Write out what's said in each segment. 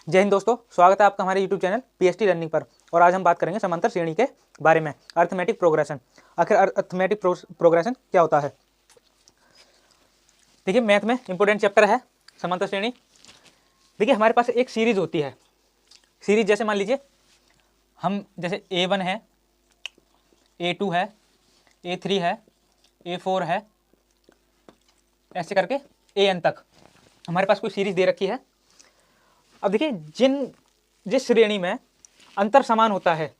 जय हिंद दोस्तों, स्वागत है आपका हमारे YouTube चैनल PST लर्निंग पर। और आज हम बात करेंगे समांतर श्रेणी के बारे में, अर्थमेटिक प्रोग्रेशन। आखिर अर्थमेटिक प्रोग्रेशन क्या होता है? देखिए, मैथ में इंपोर्टेंट चैप्टर है समांतर श्रेणी। देखिए, हमारे पास एक सीरीज होती है। सीरीज जैसे मान लीजिए हम जैसे A1 है, A2 है, A3 है, A4 है, ऐसे करके AN तक हमारे पास कोई सीरीज दे रखी है। अब देखिए, जिस श्रेणी में अंतर समान होता है,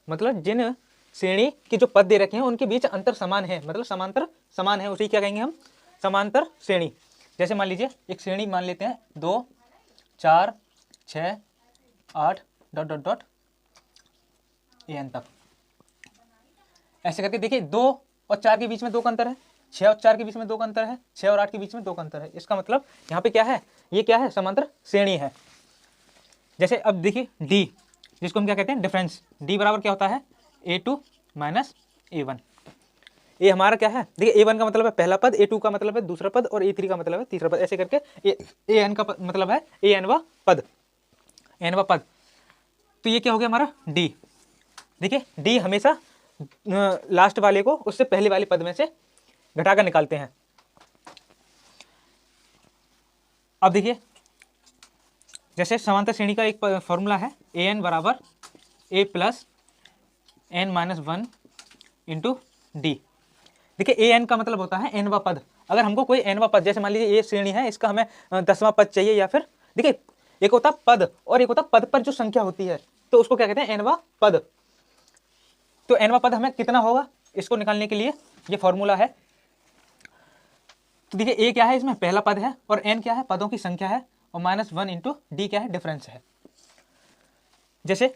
मतलब जिन श्रेणी के जो पद दे रखे हैं उनके बीच अंतर समान है, मतलब समांतर समान है, उसी क्या कहेंगे हम? समांतर श्रेणी। जैसे मान लीजिए एक श्रेणी मान लेते हैं 2, 4, 6, 8 ... AN तक। ऐसे करके देखिए 2 और 4 के बीच में 2 का अंतर है, 6 और 4 के बीच में 2 का अंतर है, 6 और 8 के बीच में 2 का अंतर है। इसका मतलब यहाँ पे क्या है? ये क्या है? समांतर श्रेणी है। जैसे अब देखिए D, जिसको हम क्या कहते हैं? डिफरेंस। D बराबर क्या होता है? A2 minus A1। ये हमारा क्या है? देखिए, A1 का मतलब है पहला पद, A2 का मतलब है दूसरा पद और A3 का मतलब है तीसरा पद। ऐसे करके AN का मतलब है AN पद, N पद। तो ये क्या हो गया हमारा? D। देखिए, D हमेशा लास्ट वाले को उससे पहले वाले पद में से घटाकर निकालते हैं। अब देखिए, जैसे समांतर श्रेणी का एक फॉर्मूला है, AN बराबर A plus N minus 1 into D। देखिए, AN का मतलब होता है nवा पद। अगर हमको कोई nवा पद, जैसे मान लीजिए ये श्रेणी है, इसका हमें 10वां पद चाहिए, या फिर देखिए एक होता पद और एक होता पद पर जो संख्या होती है, तो उसको क्या कहते हैं? nवा पद। तो nवा पद हमें कितना होगा, इसको निकालने के लिए ये फॉर्मूला है। तो देखिए, A क्या है? इसमें पहला पद है, और N क्या है? पदों की संख्या है, और माइनस 1 इंटू D क्या है? डिफरेंस है। जैसे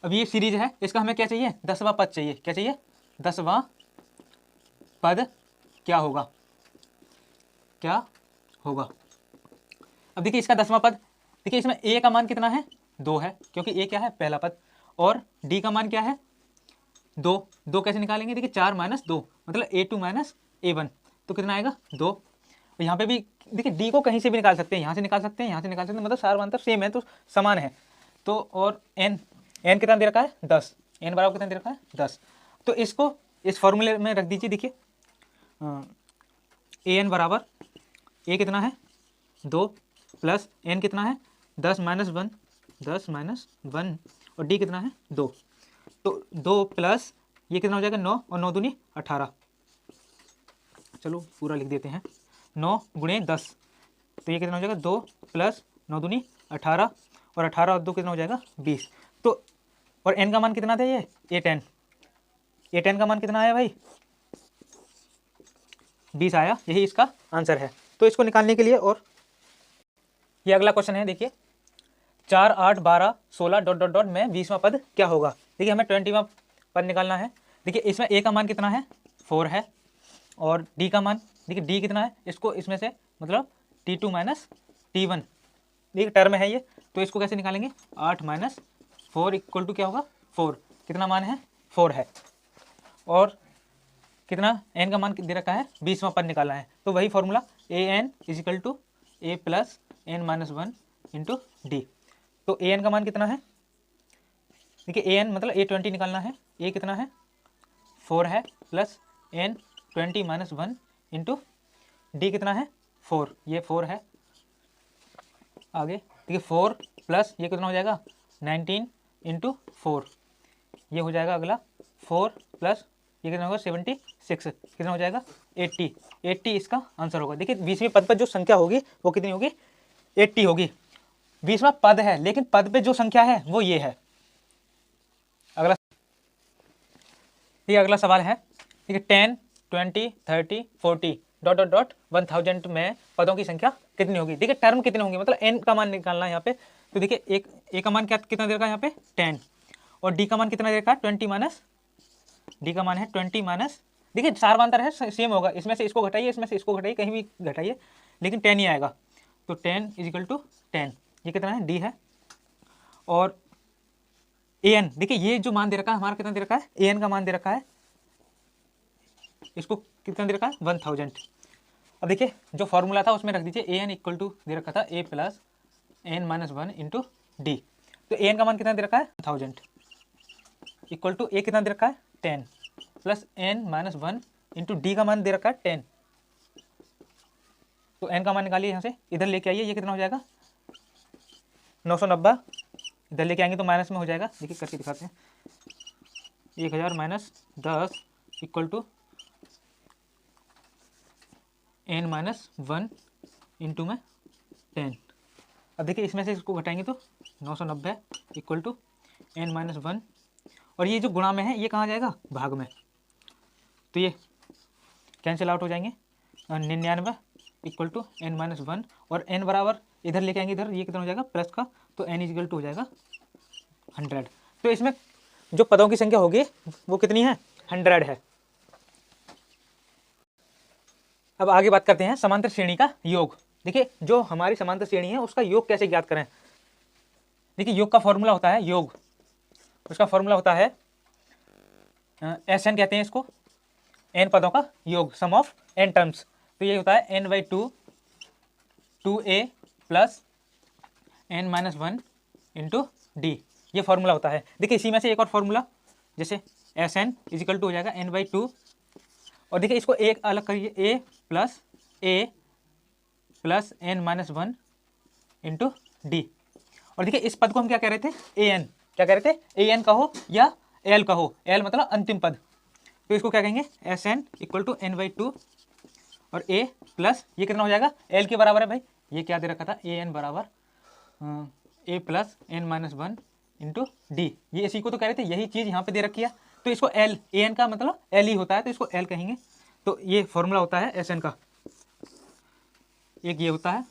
अब ये सीरीज है, इसका हमें क्या चाहिए? 10वां पद चाहिए। क्या चाहिए? 10वां पद क्या होगा? क्या होगा? अब देखिए इसका 10वां पद, देखिए इसमें A का मान कितना है? 2 है, क्योंकि A क्या है? पहला पद। और D का मान क्या है? 2। 2 कैसे निकालेंगे? देखिए 4 माइनस 2 मतलब A2 माइनस A1, तो कितना आएगा? 2। और यहाँ पे भी देखिए D को कहीं से भी निकाल सकते हैं, यहाँ से निकाल सकते हैं, यहाँ से निकाल सकते हैं, मतलब सारा अंतर सेम है, तो समान है। तो और N कितना दे रखा है? 10। N बराबर कितना दे रखा है? 10। तो इसको इस फॉर्मूले में रख दीजिए। देखिए AN बराबर A कितना है? 2 प्लस N कितना है? 10 माइनस 1, 10 माइनस 1, और D कितना है? 2। तो 2 प्लस ये कितना हो जाएगा? 9, और 9 दूनी 18। चलो पूरा लिख देते हैं, 9 गुणे 10, तो ये कितना हो जाएगा? 2 प्लस 9 दूनी 18, और 18 और 2 कितना हो जाएगा? 20। तो और N का मान कितना था? ये A10। A10 का मान कितना आया भाई? 20 आया। यही इसका आंसर है। तो इसको निकालने के लिए, और ये अगला क्वेश्चन है। देखिए 4, 8, 12, 16 ... में 20वां पद क्या होगा? देखिए हमें 20वां पद निकालना है। देखिए इसमें A का मान कितना है? 4 है, और D का मान, देखिए D कितना है? इसको इसमें से मतलब T2 माइनस T1, एक टर्म है ये, तो इसको कैसे निकालेंगे? 8 माइनस 4 इक्वल टू क्या होगा? 4। कितना मान है? 4 है। और कितना? N का मान दे रखा है, 20वां पद निकालना है। तो वही formula AN is equal to A plus N minus 1 into D। तो AN का मान कितना है? देखिए AN मतलब A20 निकालना है। A कितना है? 4 है, plus N 20 minus 1 into D कितना है? 4। ये 4 है। आगे देखिए 4 प्लस ये कितना हो जाएगा? 19 इंटू 4, ये हो जाएगा अगला 4 प्लस ये कितना होगा? 76, कितना हो जाएगा? 80। 80 इसका आंसर होगा। देखिए 20वें पद पर जो संख्या होगी वो कितनी होगी? 80 होगी। 20वां पद है, लेकिन पद पे जो संख्या है वो ये है। अगला सवाल है। देखिए 10, 20, 30, 40 ... 1000 में पदों की संख्या कितनी होगी? देखिए टर्म कितने होंगे, मतलब n का मान निकालना है यहाँ पे। तो देखिए एक A का मान कितना दे रखा है यहाँ पे? 10, और D का मान कितना दे रखा है? 20 माइनस, D का मान है 20 माइनस, देखिए सारवांतर है, सेम होगा, इसमें से इसको घटाइए, इसमें से इसको घटाइए, कहीं भी घटाइए, लेकिन 10 ही आएगा। तो 10 इज इक्वल टू 10, ये कितना है? D है। और AN, देखिए ये जो मान दे रखा है हमारा, कितना दे रखा है? AN का मान दे रखा है, इसको कितना दे रखा है? 1000। अब देखिए जो फॉर्मूला था उसमें रख दीजिए AN इक्वल टू दे रखा था A plus N minus one into D. तो ए एन का मान कितना दे रखा है 1000 इक्वल टू ए कितना दे रखा है 10 plus N minus one into D का मान दे रखा है 10। तो एन का मान निकालिए यहाँ से, इधर लेके आइए, ये कितना हो जाएगा 990, इधर लेके आएंगे तो माइनस में हो जाएगा। देखिए करके दिखाते हैं, 1000 minus 10 equal to N minus one into में 10। अब देखिए इसमें से इसको घटाएंगे तो 990 equal to N minus one, और ये जो गुणा में है ये कहाँ जाएगा भाग में, तो ये कैंसिल आउट हो जाएंगे। 99 equal to N minus one, और एन बराबर इधर लेके आएंगे, इधर ये कितना हो जाएगा प्लस का, तो एन इक्वल टू हो जाएगा 100। तो इसमें जो पदों की संख्या होगी वो कितनी है 100 है। अब आगे बात करते हैं समांतर श्रेणी का योग। देखिए जो हमारी समांतर श्रेणी है उसका योग कैसे ज्ञात करें। देखिए योग का फॉर्मूला होता है, योग उसका फॉर्मूला होता है एस एन कहते हैं इसको, एन पदों का योग, सम ऑफ एन टर्म्स। तो ये होता है N by two 2a plus N minus one into D, ये फॉर्मूला होता है। देखिए इसी में से एक और फॉर्मूला, जैसे एस एन इजिकल टू हो जाएगा एन बाई टू, और देखिए इसको एक अलग करिए, A plus N minus one into D. और देखिए इस पद को हम क्या कह रहे थे ए एन, क्या कह रहे थे ए एन कहो या एल कहो, एल मतलब अंतिम पद, तो इसको क्या कहेंगे S N equal to N by two, और ए प्लस ये कितना हो जाएगा एल के बराबर है भाई, ये क्या दे रखा था ए एन बराबर A plus N minus one into D, ये इसी को तो कह रहे थे, यही चीज़ यहाँ पे दे रखी है। तो इसको एल, ए एन का मतलब एल ही होता है, तो इसको एल कहेंगे। तो ये फॉर्मूला होता है एस एन का, एक ये होता है,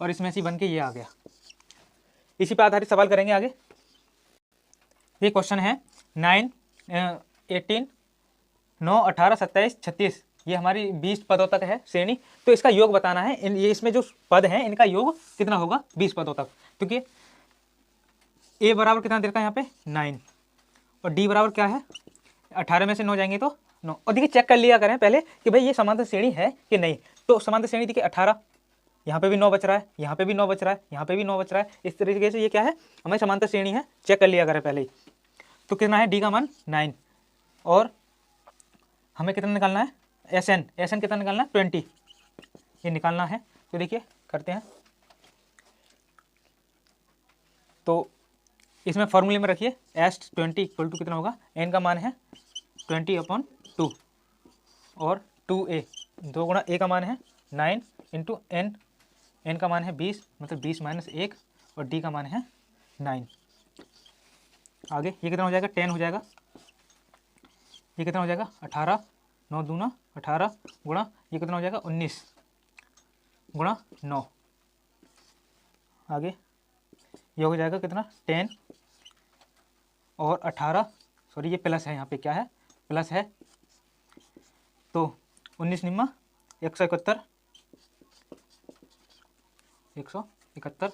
और इसमें से बन के ये आ गया। इसी पर आधारित सवाल करेंगे आगे। ये क्वेश्चन है 9, 18, 9, 18, 27, 36, ये हमारी 20 पदों तक है श्रेणी। तो इसका योग बताना है, ये इसमें जो पद हैं इनका योग कितना होगा 20 पदों तक, क्योंकि ए बराबर कितना दे रखा है यहाँ पे 9, और डी बराबर क्या है 18 में से 9 जाएंगे तो 9। और देखिए चेक कर लिया करें पहले कि भाई ये समांतर श्रेणी है कि नहीं। तो समांतर श्रेणी देखिए 18, यहाँ पे भी 9 बच रहा है, यहाँ पे भी 9 बच रहा है, यहाँ पे भी 9 बच रहा है, इस तरीके से ये क्या है हमारी समांतर श्रेणी है, चेक कर लिया करें पहले ही। तो कितना है डी का मान 9, और हमें कितना निकालना है एस एन कितना निकालना है 20, ये निकालना है। तो देखिए करते हैं, तो इसमें फॉर्मूले में रखिए एस 20 इक्वल टू कितना होगा, एन का मान है 20/2 और 2a, 2 गुणा ए का मान है 9 इंटू एन, एन का मान है 20 मतलब 20 माइनस 1, और डी का मान है 9। आगे ये कितना हो जाएगा 10 हो जाएगा, ये कितना हो जाएगा 18, 9 दूना 18 गुणा ये कितना हो जाएगा 19 गुणा 9। आगे ये हो जाएगा कितना 10 और 18, सॉरी ये प्लस है, यहाँ पे क्या है प्लस है, तो 19 निम्मा 171, 171,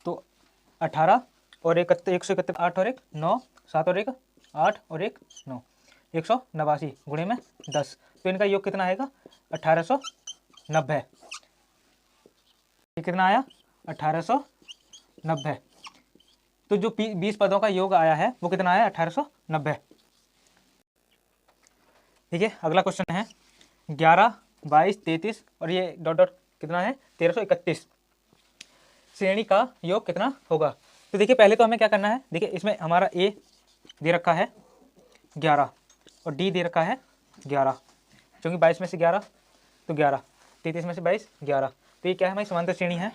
तो 18 और 171, 8 और 1 9, 7 और 1 8 और 1 9, 189 गुणे में 10। तो इनका योग कितना आएगा 1890। ये कितना आया 1890। तो जो 20 पदों का योग आया है वो कितना आया 1890। ठीक है, अगला क्वेश्चन है 11, 22, 33 और ये डॉट डॉट कितना है 1331, श्रेणी का योग कितना होगा। तो देखिए पहले तो हमें क्या करना है, देखिए इसमें हमारा ए दे रखा है 11 और डी दे रखा है 11, क्योंकि 22 में से 11 तो 11, 33 में से 22 11, तो ये क्या है हमारी समांतर श्रेणी है।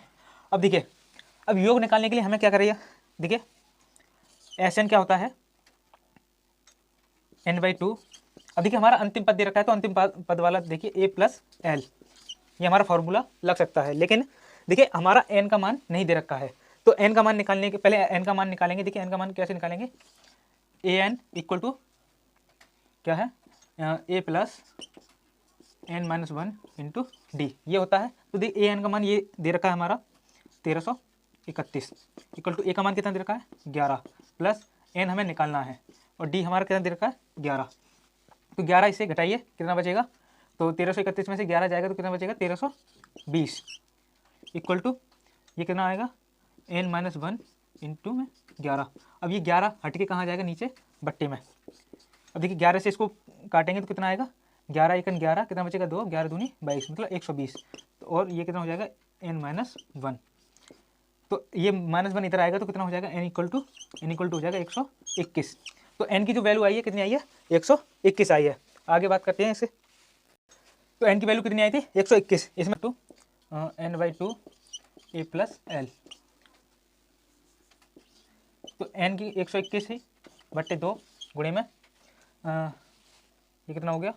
अब देखिए अब योग निकालने के लिए हमें क्या करेगा, देखिए एस एन क्या होता है n/2। अब देखिए हमारा अंतिम पद दे रखा है, तो अंतिम पद वाला देखिए a प्लस एल, ये हमारा फॉर्मूला लग सकता है। लेकिन देखिए हमारा n का मान नहीं दे रखा है, तो n का मान निकालने के पहले n का मान निकालेंगे। देखिए n का मान कैसे निकालेंगे, ए एन इक्वल टू क्या है a plus N minus one into D, ये होता है। तो देखिए ए एन का मान ये दे रखा है हमारा 1331 इक्वल टू ए का मान कितना दे रखा है 11 प्लस एन हमें निकालना है, और डी हमारा कितना दे रखा है 11। तो 11 इसे घटाइए कितना बचेगा, तो 1331 में से 11 जाएगा तो कितना बचेगा 1320। इक्वल टू ये कितना आएगा n-1 इंटू में 11। अब ये 11 हट के कहाँ जाएगा नीचे बट्टे में। अब देखिए 11 से इसको काटेंगे तो कितना आएगा 11 एकन 11 कितना बचेगा 2 11 दूनी 22 मतलब 120। तो और ये कितना हो जाएगा n-1। तो ये -1 इधर आएगा तो कितना हो जाएगा n इक्वल टू हो जाएगा 121। तो n की जो वैल्यू आई है कितनी आई है 121 आई है। आगे बात करते हैं इसे। तो n की वैल्यू कितनी आई थी 121। इसमें two n/2 a plus L. तो n की 121 ही बट्टे 2 गुणे में ये कितना हो गया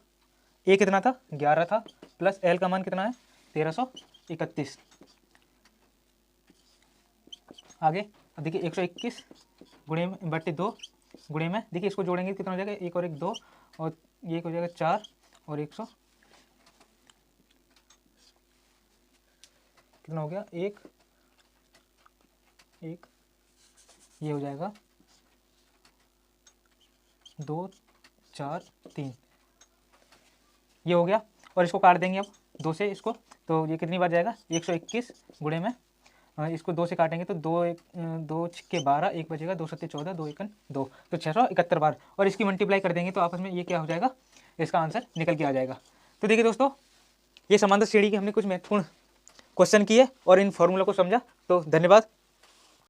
a कितना था 11 था प्लस l का मान कितना है 1331। आगे अब देखिए 121 गुणे में बट्टे 2 गुणे में देखिए इसको जोड़ेंगे कितना हो जाएगा 1 और 1 2 और ये हो जाएगा 4 और 100 कितना हो गया 1 1 ये हो जाएगा 2 4 3 ये हो गया। और इसको काट देंगे अब 2 से इसको। तो ये कितनी बार जाएगा 121 गुणे में इसको 2 से काटेंगे तो 2 2 के 12 1 बचेगा 2 7 14 2 1 2 तो 671 बार। और इसकी मल्टीप्लाई कर देंगे तो आपस में ये क्या हो जाएगा इसका आंसर निकल के आ जाएगा। तो देखिए दोस्तों ये समांतर श्रेणी की हमने कुछ महत्वपूर्ण क्वेश्चन किए और इन फॉर्मूला को समझा। तो धन्यवाद।